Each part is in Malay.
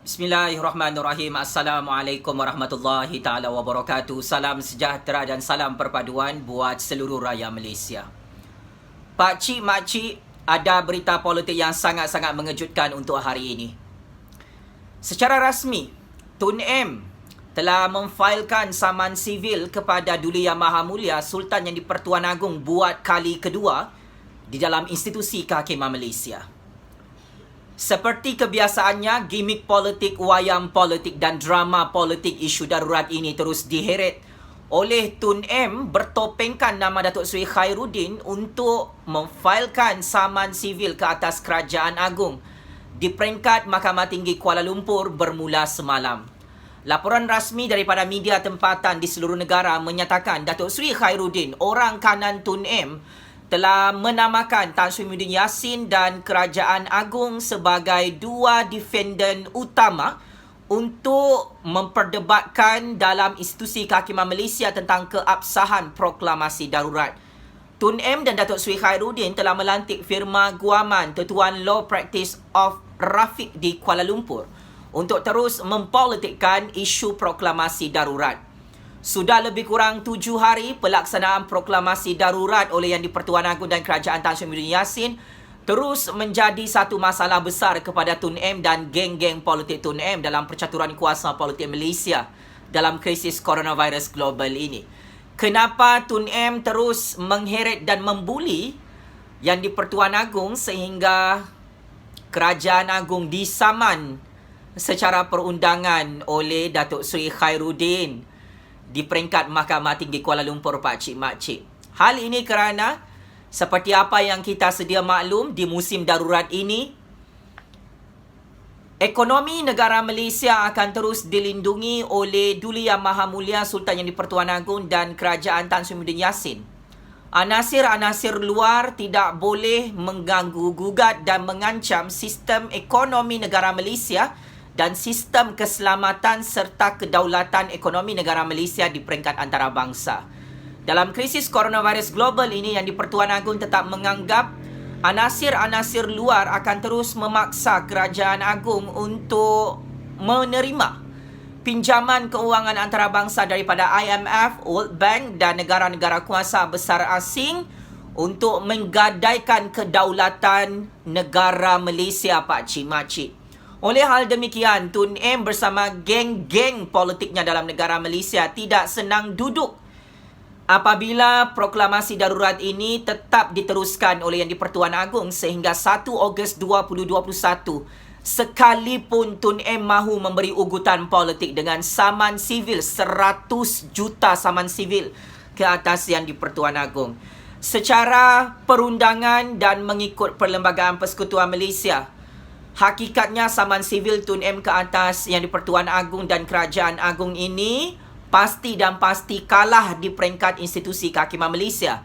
Bismillahirrahmanirrahim. Assalamualaikum warahmatullahi ta'ala wabarakatuh. Salam sejahtera dan salam perpaduan buat seluruh rakyat Malaysia. Pakcik, makcik, ada berita politik yang sangat-sangat mengejutkan untuk hari ini. Secara rasmi, Tun M telah memfailkan saman sivil kepada Duli Yang Maha Mulia Sultan Yang di-Pertuan Agong buat kali kedua di dalam institusi kehakiman Malaysia. Seperti kebiasaannya, gimik politik, wayang politik dan drama politik isu darurat ini terus diheret oleh Tun M bertopengkan nama Datuk Seri Khairuddin untuk memfailkan saman sivil ke atas Kerajaan Agong di peringkat Mahkamah Tinggi Kuala Lumpur bermula semalam. Laporan rasmi daripada media tempatan di seluruh negara menyatakan Datuk Seri Khairuddin, orang kanan Tun M, telah menamakan Tan Sri Muhyiddin Yassin dan Kerajaan Agong sebagai dua defendant utama untuk memperdebatkan dalam institusi kehakiman Malaysia tentang keabsahan proklamasi darurat. Tun M dan Datuk Seri Khairuddin telah melantik firma guaman Tetuan Law Practice of Rafiq di Kuala Lumpur untuk terus mempolitikkan isu proklamasi darurat. Sudah lebih kurang 7 hari pelaksanaan proklamasi darurat oleh Yang di-Pertuan Agong dan Kerajaan Tan Sri Muhyiddin Yassin terus menjadi satu masalah besar kepada Tun M dan geng-geng politik Tun M dalam percaturan kuasa politik Malaysia dalam krisis coronavirus global ini. Kenapa Tun M terus mengheret dan membuli Yang di-Pertuan Agong sehingga Kerajaan Agong disaman secara perundangan oleh Datuk Seri Khairuddin di peringkat Mahkamah Tinggi Kuala Lumpur, pakcik makcik? Hal ini kerana seperti apa yang kita sedia maklum, di musim darurat ini ekonomi negara Malaysia akan terus dilindungi oleh Duli Yang Maha Mulia Sultan Yang di-Pertuan Agong dan Kerajaan Tan Sri Muhyiddin Yassin. Anasir-anasir luar tidak boleh mengganggu-gugat dan mengancam sistem ekonomi negara Malaysia dan sistem keselamatan serta kedaulatan ekonomi negara Malaysia di peringkat antarabangsa. Dalam krisis coronavirus global ini, Yang di-Pertuan Agong tetap menganggap anasir-anasir luar akan terus memaksa Kerajaan Agong untuk menerima pinjaman keuangan antarabangsa daripada IMF, World Bank dan negara-negara kuasa besar asing untuk menggadaikan kedaulatan negara Malaysia, pakcik makcik. Oleh hal demikian, Tun M bersama geng-geng politiknya dalam negara Malaysia tidak senang duduk apabila proklamasi darurat ini tetap diteruskan oleh Yang di-Pertuan Agong sehingga 1 Ogos 2021, sekalipun Tun M mahu memberi ugutan politik dengan saman sivil 100 juta saman sivil ke atas Yang di-Pertuan Agong. Secara perundangan dan mengikut Perlembagaan Persekutuan Malaysia, hakikatnya saman sivil Tun M ke atas Yang di-Pertuan Agong dan Kerajaan Agong ini pasti dan pasti kalah di peringkat institusi kehakiman Malaysia.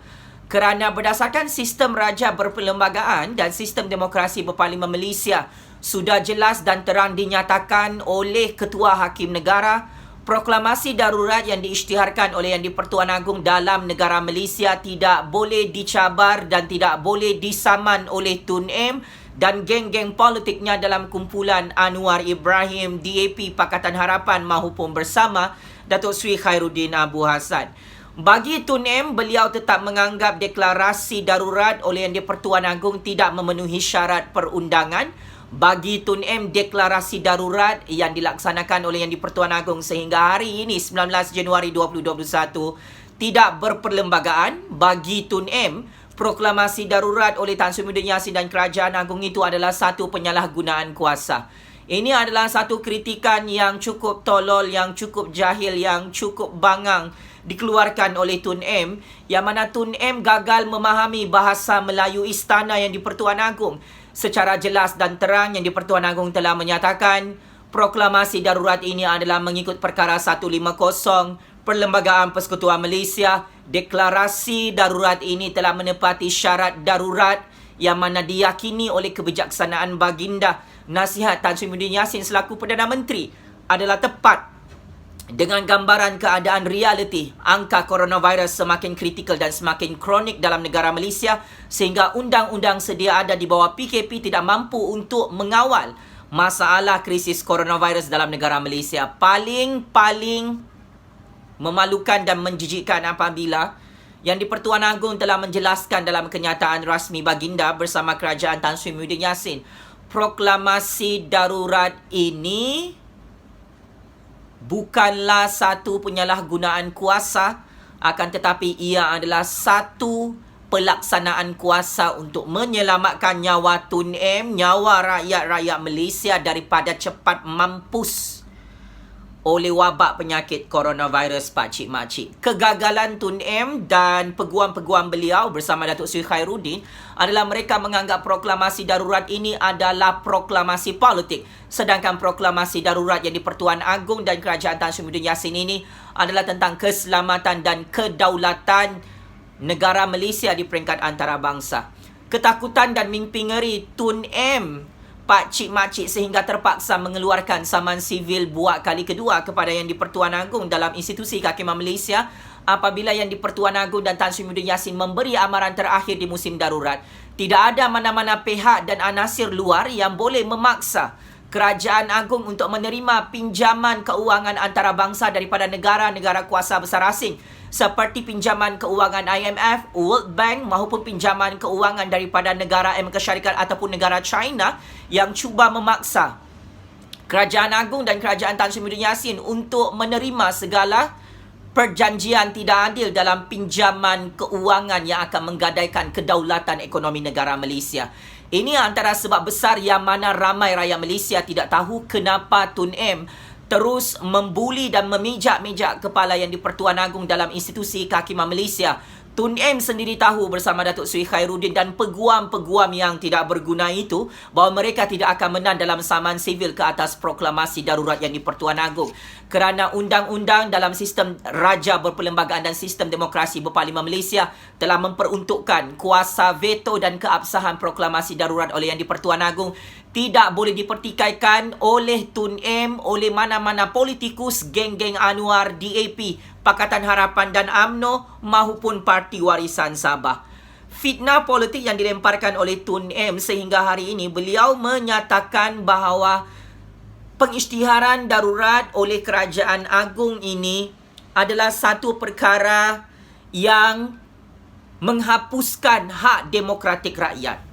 Kerana berdasarkan sistem raja berperlembagaan dan sistem demokrasi berparlimen Malaysia, sudah jelas dan terang dinyatakan oleh Ketua Hakim Negara, proklamasi darurat yang diisytiharkan oleh Yang di-Pertuan Agong dalam negara Malaysia tidak boleh dicabar dan tidak boleh disaman oleh Tun M dan geng-geng politiknya dalam kumpulan Anwar Ibrahim, DAP Pakatan Harapan maupun bersama Datuk Seri Khairuddin Abu Hassan. Bagi Tun M, beliau tetap menganggap deklarasi darurat oleh Yang di-Pertuan Agong tidak memenuhi syarat perundangan. Bagi Tun M, deklarasi darurat yang dilaksanakan oleh Yang di-Pertuan Agong sehingga hari ini 19 Januari 2021 tidak berperlembagaan. Bagi Tun M, proklamasi darurat oleh Tan Sri Muhyiddin Yassin dan Kerajaan Agong itu adalah satu penyalahgunaan kuasa. Ini adalah satu kritikan yang cukup tolol, yang cukup jahil, yang cukup bangang dikeluarkan oleh Tun M, yang mana Tun M gagal memahami bahasa Melayu Istana Yang di-Pertuan Agong. Secara jelas dan terang, Yang di-Pertuan Agong telah menyatakan proklamasi darurat ini adalah mengikut Perkara 150 Perlembagaan Persekutuan Malaysia. Deklarasi darurat ini telah menepati syarat darurat yang mana diyakini oleh kebijaksanaan baginda. Nasihat Tan Sri Muhyiddin Yassin selaku Perdana Menteri adalah tepat dengan gambaran keadaan realiti. Angka coronavirus semakin kritikal dan semakin kronik dalam negara Malaysia sehingga undang-undang sedia ada di bawah PKP tidak mampu untuk mengawal masalah krisis coronavirus dalam negara Malaysia. Paling memalukan dan menjijikkan apabila Yang di-Pertuan Agong telah menjelaskan dalam kenyataan rasmi baginda bersama Kerajaan Tan Sri Muhyiddin Yassin, proklamasi darurat ini bukanlah satu penyalahgunaan kuasa, akan tetapi ia adalah satu pelaksanaan kuasa untuk menyelamatkan nyawa Tun M, nyawa rakyat-rakyat Malaysia daripada cepat mampus oleh wabak penyakit coronavirus, pakcik makcik. Kegagalan Tun M dan peguam-peguam beliau bersama Datuk Seri Khairuddin adalah mereka menganggap proklamasi darurat ini adalah proklamasi politik. Sedangkan proklamasi darurat yang di-Pertuan Agong dan Kerajaan Tan Sri Muhyiddin Yassin ini adalah tentang keselamatan dan kedaulatan negara Malaysia di peringkat antarabangsa. Ketakutan dan mimpi ngeri Tun M, pakcik makcik, sehingga terpaksa mengeluarkan saman sivil buat kali kedua kepada Yang di-Pertuan Agong dalam institusi kehakiman Malaysia apabila Yang di-Pertuan Agong dan Tan Sri Muhyiddin Yassin memberi amaran terakhir di musim darurat. Tidak ada mana-mana pihak dan anasir luar yang boleh memaksa Kerajaan Agong untuk menerima pinjaman keuangan antarabangsa daripada negara-negara kuasa besar asing seperti pinjaman keuangan IMF, World Bank maupun pinjaman keuangan daripada negara Amerika Syarikat ataupun negara China yang cuba memaksa Kerajaan Agong dan Kerajaan Tan Sri Muhyiddin Yassin untuk menerima segala perjanjian tidak adil dalam pinjaman keuangan yang akan menggadaikan kedaulatan ekonomi negara Malaysia. Ini antara sebab besar yang mana ramai rakyat Malaysia tidak tahu kenapa Tun M terus membuli dan memijak-mijak kepala Yang di-Pertuan Agong dalam institusi kehakiman Malaysia. Tun M sendiri tahu bersama Datuk Seri Khairuddin dan peguam-peguam yang tidak berguna itu bahawa mereka tidak akan menang dalam saman sivil ke atas proklamasi darurat Yang di-Pertuan Agong. Kerana undang-undang dalam sistem raja berperlembagaan dan sistem demokrasi berparlimen Malaysia telah memperuntukkan kuasa veto dan keabsahan proklamasi darurat oleh Yang di-Pertuan Agong tidak boleh dipertikaikan oleh Tun M, oleh mana-mana politikus, geng-geng Anwar, DAP, Pakatan Harapan dan UMNO maupun Parti Warisan Sabah. Fitnah politik yang dilemparkan oleh Tun M sehingga hari ini beliau menyatakan bahawa pengisytiharan darurat oleh Kerajaan Agong ini adalah satu perkara yang menghapuskan hak demokratik rakyat.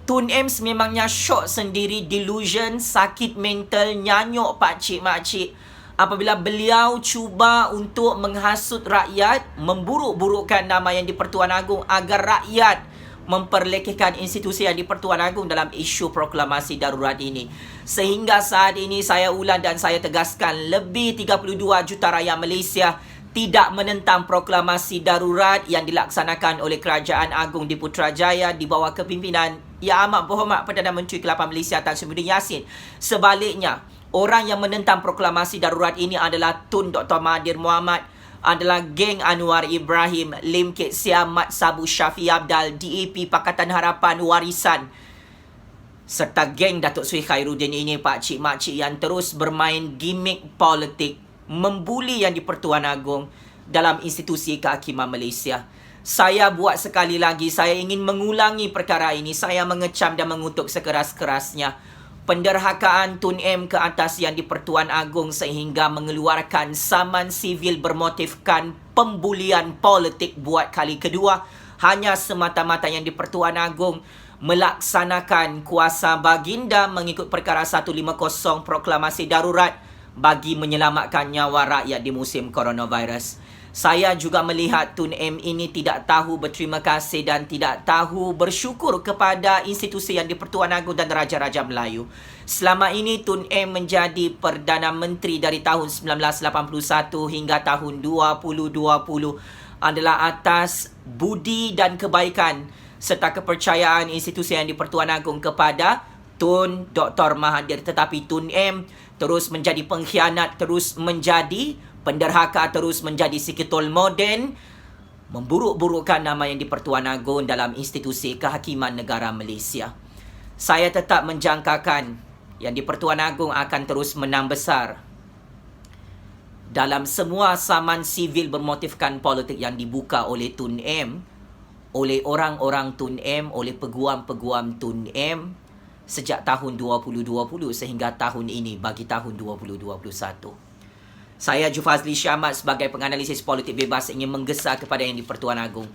Tun M sememangnya syok sendiri, delusion, sakit mental, nyanyuk pakcik makcik apabila beliau cuba untuk menghasut rakyat, memburuk-burukkan nama Yang di-Pertuan Agong agar rakyat memperlekehkan institusi Yang di-Pertuan Agong dalam isu proklamasi darurat ini. Sehingga saat ini saya ulang dan saya tegaskan, lebih 32 juta rakyat Malaysia tidak menentang proklamasi darurat yang dilaksanakan oleh Kerajaan Agong di Putrajaya di bawah kepimpinan Yang Amat Berhormat Perdana Menteri ke-8 Malaysia Tan Sri Muhyiddin Yassin. Sebaliknya, orang yang menentang proklamasi darurat ini adalah Tun Dr. Mahathir Mohamad, adalah geng Anwar Ibrahim, Lim Kit Siam, Mat Sabu, Syafiq Abdal, DAP, Pakatan Harapan, Warisan, serta geng Datuk Seri Khairuddin ini pakcik makcik yang terus bermain gimmick politik, membuli Yang di-Pertuan Agong dalam institusi kehakiman Malaysia. Saya buat sekali lagi, saya ingin mengulangi perkara ini. Saya mengecam dan mengutuk sekeras-kerasnya penderhakaan Tun M ke atas Yang di-Pertuan Agong sehingga mengeluarkan saman sivil bermotifkan pembulian politik buat kali kedua hanya semata-mata Yang di-Pertuan Agong melaksanakan kuasa baginda mengikut perkara 150 proklamasi darurat bagi menyelamatkan nyawa rakyat di musim coronavirus. Saya juga melihat Tun M ini tidak tahu berterima kasih dan tidak tahu bersyukur kepada institusi Yang di-Pertuan Agong dan Raja-Raja Melayu. Selama ini Tun M menjadi Perdana Menteri dari tahun 1981 hingga tahun 2020 adalah atas budi dan kebaikan serta kepercayaan institusi Yang di-Pertuan Agong kepada Tun Dr. Mahathir. Tetapi Tun M terus menjadi pengkhianat, terus menjadi penderhaka, terus menjadi si ketol moden, memburuk-burukkan nama Yang di-Pertuan Agong dalam institusi kehakiman negara Malaysia. Saya tetap menjangkakan Yang di-Pertuan Agong akan terus menang besar dalam semua saman sivil bermotifkan politik yang dibuka oleh Tun M, oleh orang-orang Tun M, oleh peguam-peguam Tun M, sejak tahun 2020 sehingga tahun ini bagi tahun 2021. Saya Jufazli Syahmat sebagai penganalisis politik bebas ingin menggesa kepada Yang di-Pertuan Agong.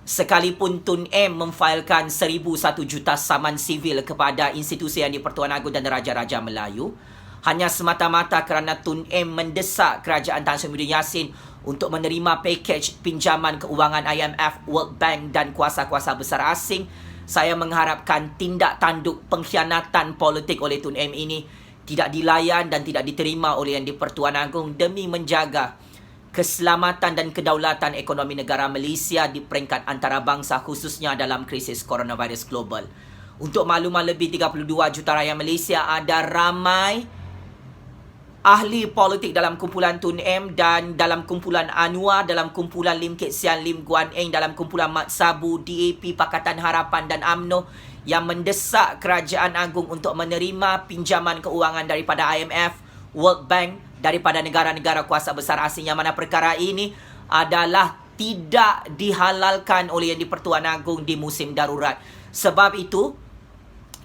Sekalipun Tun M memfailkan 1,001 juta saman sivil kepada institusi Yang di-Pertuan Agong dan Raja-Raja Melayu, hanya semata-mata kerana Tun M mendesak Kerajaan Tan Sri Muhyiddin Yassin untuk menerima pakej pinjaman keuangan IMF, World Bank dan kuasa-kuasa besar asing, saya mengharapkan tindak tanduk pengkhianatan politik oleh Tun M ini tidak dilayan dan tidak diterima oleh Yang di-Pertuan Agong demi menjaga keselamatan dan kedaulatan ekonomi negara Malaysia di peringkat antarabangsa khususnya dalam krisis coronavirus global. Untuk makluman lebih 32 juta rakyat Malaysia, ada ramai ahli politik dalam kumpulan Tun M dan dalam kumpulan Anwar, dalam kumpulan Lim Kit Sian, Lim Guan Eng, dalam kumpulan Mat Sabu, DAP, Pakatan Harapan dan UMNO yang mendesak Kerajaan Agong untuk menerima pinjaman keuangan daripada IMF, World Bank, daripada negara-negara kuasa besar asing, yang mana perkara ini adalah tidak dihalalkan oleh Yang di-Pertuan Agong di musim darurat. Sebab itu,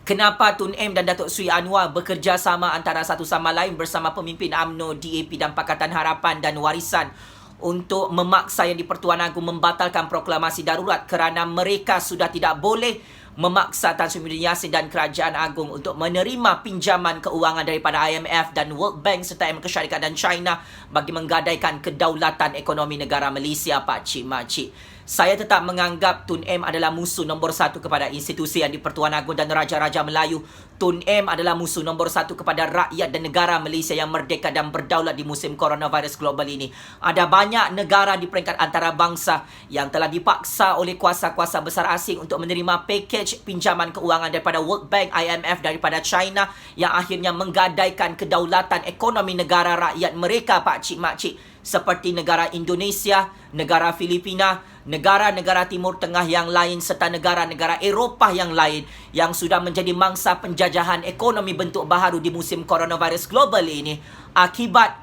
kenapa Tun M dan Datuk Seri Anwar bekerjasama antara satu sama lain bersama pemimpin UMNO, DAP dan Pakatan Harapan dan Warisan untuk memaksa Yang di-Pertuan Agong membatalkan proklamasi darurat kerana mereka sudah tidak boleh memaksa Tan Sri Muhyiddin Yassin dan Kerajaan Agong untuk menerima pinjaman keuangan daripada IMF dan World Bank serta Amerika Syarikat dan China bagi menggadaikan kedaulatan ekonomi negara Malaysia, Pak Cik Mak Cik. Saya tetap menganggap Tun M adalah musuh nombor satu kepada institusi Yang di-Pertuan Agong dan Raja-Raja Melayu. Tun M adalah musuh nombor satu kepada rakyat dan negara Malaysia yang merdeka dan berdaulat di musim coronavirus global ini. Ada banyak negara di peringkat antarabangsa yang telah dipaksa oleh kuasa-kuasa besar asing untuk menerima pakej pinjaman keuangan daripada World Bank, IMF, daripada China yang akhirnya menggadaikan kedaulatan ekonomi negara rakyat mereka, Pak Cik Mak Cik, seperti negara Indonesia, negara Filipina, negara-negara Timur Tengah yang lain serta negara-negara Eropah yang lain yang sudah menjadi mangsa penjajahan ekonomi bentuk baharu di musim coronavirus global ini akibat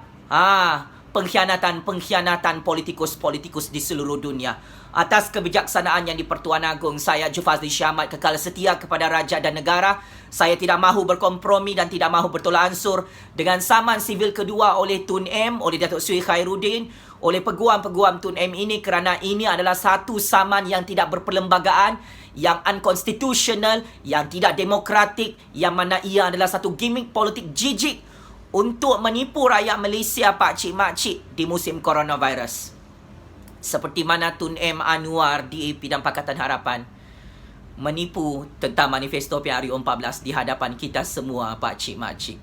pengkhianatan politikus-politikus di seluruh dunia. Atas kebijaksanaan Yang di-Pertuan Agong, saya Jufazli Syahmat kekal setia kepada raja dan negara. Saya tidak mahu berkompromi dan tidak mahu bertolak ansur dengan saman sivil kedua oleh Tun M, oleh Datuk Seri Khairuddin, oleh peguam-peguam Tun M ini kerana ini adalah satu saman yang tidak berperlembagaan, yang unconstitutional, yang tidak demokratik, yang mana ia adalah satu gimmick politik jijik untuk menipu rakyat Malaysia, Pak Cik Mak Cik, di musim coronavirus. Seperti mana Tun M, Anwar, DAP dan Pakatan Harapan menipu tentang manifesto PRU 14 di hadapan kita semua, Pak Cik Mak Cik.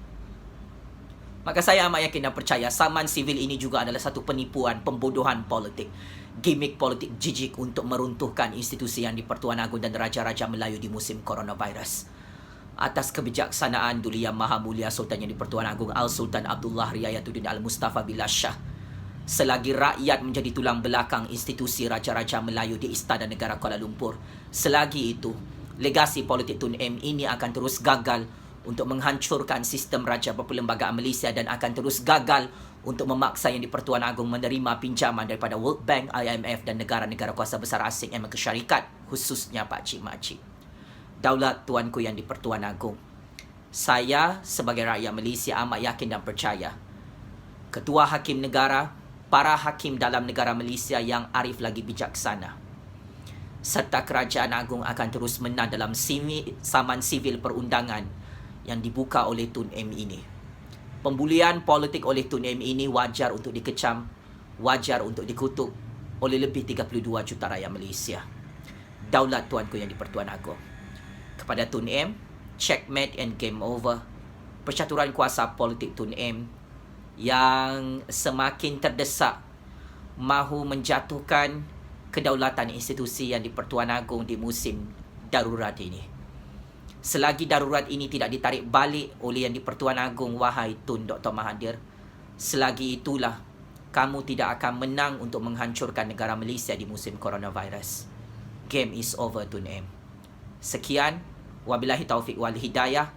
Maka saya amat yakin dan percaya saman sivil ini juga adalah satu penipuan, pembodohan politik, gimmick politik jijik untuk meruntuhkan institusi Yang di-Pertuan Agong dan Raja-Raja Melayu di musim coronavirus. Atas kebijaksanaan Duli Yang Maha Mulia Sultan Yang di-Pertuan Agong Al-Sultan Abdullah Riayatuddin Al-Mustafa Billah Shah, selagi rakyat menjadi tulang belakang institusi Raja-Raja Melayu di Istana Negara Kuala Lumpur, selagi itu legasi politik Tun M ini akan terus gagal untuk menghancurkan sistem raja berperlembagaan Malaysia dan akan terus gagal untuk memaksa Yang di-Pertuan Agong menerima pinjaman daripada World Bank, IMF dan negara-negara kuasa besar asing Amerika Syarikat, khususnya Pak Cik Mak Cik. Daulat tuanku Yang di-Pertuan Agong, saya sebagai rakyat Malaysia amat yakin dan percaya Ketua Hakim Negara, para hakim dalam negara Malaysia yang arif lagi bijaksana, serta Kerajaan Agong akan terus menang dalam saman sivil perundangan yang dibuka oleh Tun M ini. Pembulian politik oleh Tun M ini wajar untuk dikecam, wajar untuk dikutuk oleh lebih 32 juta rakyat Malaysia. Daulat tuanku Yang di-Pertuan Agong. Kepada Tun M, checkmate and game over. Percaturan kuasa politik Tun M yang semakin terdesak mahu menjatuhkan kedaulatan institusi Yang di-Pertuan Agong di musim darurat ini. Selagi darurat ini tidak ditarik balik oleh Yang di-Pertuan Agong, wahai Tun Dr. Mahathir, selagi itulah kamu tidak akan menang untuk menghancurkan negara Malaysia di musim coronavirus. Game is over, Tun M. Sekian, wabillahi taufiq wal hidayah.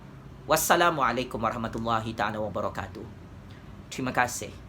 Wassalamualaikum warahmatullahi ta'ala wabarakatuh. Terima kasih.